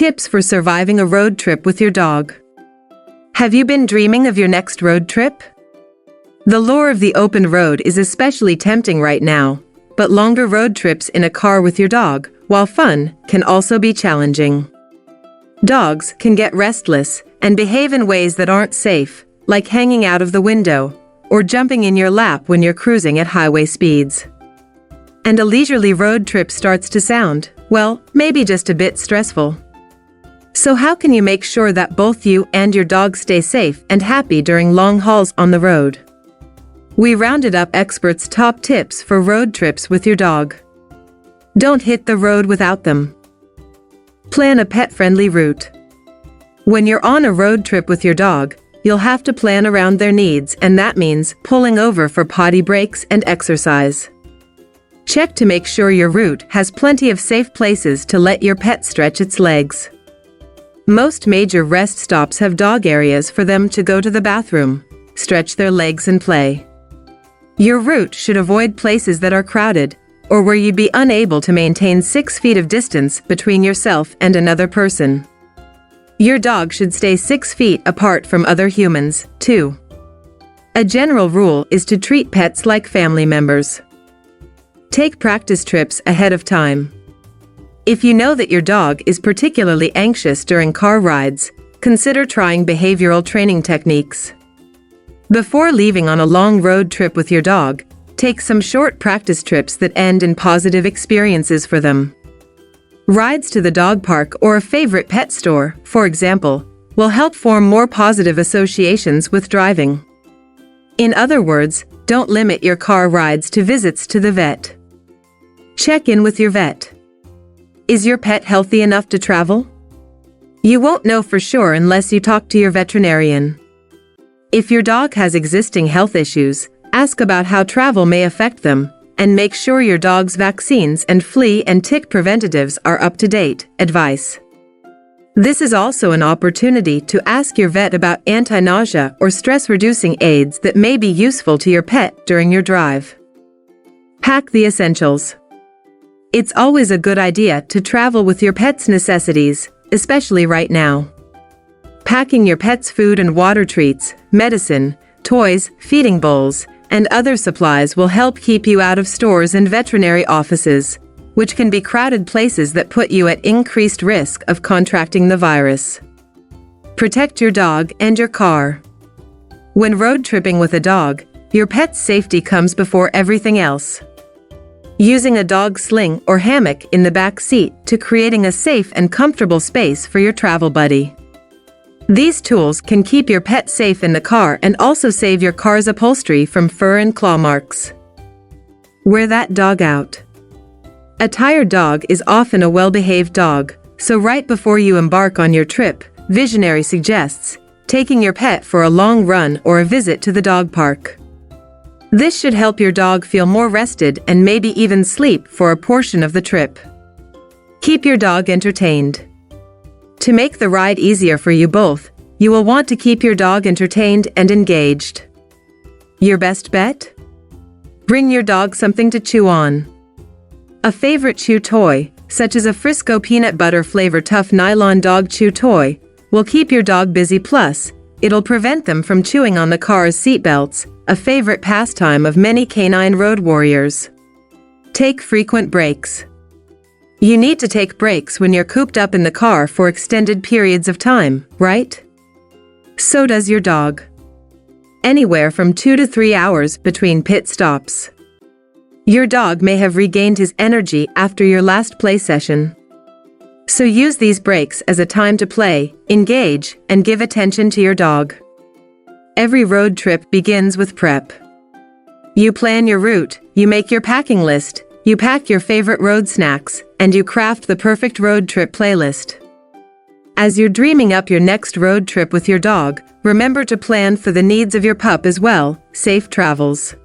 Tips for surviving a road trip with your dog. Have you been dreaming of your next road trip? The lure of the open road is especially tempting right now, but longer road trips in a car with your dog, while fun, can also be challenging. Dogs can get restless and behave in ways that aren't safe, like hanging out of the window or jumping in your lap when you're cruising at highway speeds. And a leisurely road trip starts to sound, well, maybe just a bit stressful. So how can you make sure that both you and your dog stay safe and happy during long hauls on the road? We rounded up experts' top tips for road trips with your dog. Don't hit the road without them. Plan a pet-friendly route. When you're on a road trip with your dog, you'll have to plan around their needs, and that means pulling over for potty breaks and exercise. Check to make sure your route has plenty of safe places to let your pet stretch its legs. Most major rest stops have dog areas for them to go to the bathroom, stretch their legs and play. Your route should avoid places that are crowded, or where you'd be unable to maintain 6 feet of distance between yourself and another person. Your dog should stay 6 feet apart from other humans, too. A general rule is to treat pets like family members. Take practice trips ahead of time. If you know that your dog is particularly anxious during car rides, consider trying behavioral training techniques. Before leaving on a long road trip with your dog, take some short practice trips that end in positive experiences for them. Rides to the dog park or a favorite pet store, for example, will help form more positive associations with driving. In other words, don't limit your car rides to visits to the vet. Check in with your vet. Is your pet healthy enough to travel? You won't know for sure unless you talk to your veterinarian. If your dog has existing health issues, ask about how travel may affect them, and make sure your dog's vaccines and flea and tick preventatives are up to date. Advice. This is also an opportunity to ask your vet about anti-nausea or stress-reducing aids that may be useful to your pet during your drive. Pack the essentials. It's always a good idea to travel with your pet's necessities, especially right now. Packing your pet's food and water treats, medicine, toys, feeding bowls, and other supplies will help keep you out of stores and veterinary offices, which can be crowded places that put you at increased risk of contracting the virus. Protect your dog and your car. When road tripping with a dog, your pet's safety comes before everything else. Using a dog sling or hammock in the back seat to creating a safe and comfortable space for your travel buddy. These tools can keep your pet safe in the car and also save your car's upholstery from fur and claw marks. Wear that dog out. A tired dog is often a well-behaved dog, so right before you embark on your trip, Visionary suggests taking your pet for a long run or a visit to the dog park. This should help your dog feel more rested and maybe even sleep for a portion of the trip. Keep your dog entertained. To make the ride easier for you both, you will want to keep your dog entertained and engaged. Your best bet? Bring your dog something to chew on. A favorite chew toy, such as a Frisco peanut butter flavor tough nylon dog chew toy, will keep your dog busy, plus, it'll prevent them from chewing on the car's seatbelts, a favorite pastime of many canine road warriors. Take frequent breaks. You need to take breaks when you're cooped up in the car for extended periods of time, right? So does your dog. Anywhere from 2 to 3 hours between pit stops. Your dog may have regained his energy after your last play session. So use these breaks as a time to play, engage, and give attention to your dog. Every road trip begins with prep. You plan your route, you make your packing list, you pack your favorite road snacks, and you craft the perfect road trip playlist. As you're dreaming up your next road trip with your dog, remember to plan for the needs of your pup as well. Safe travels.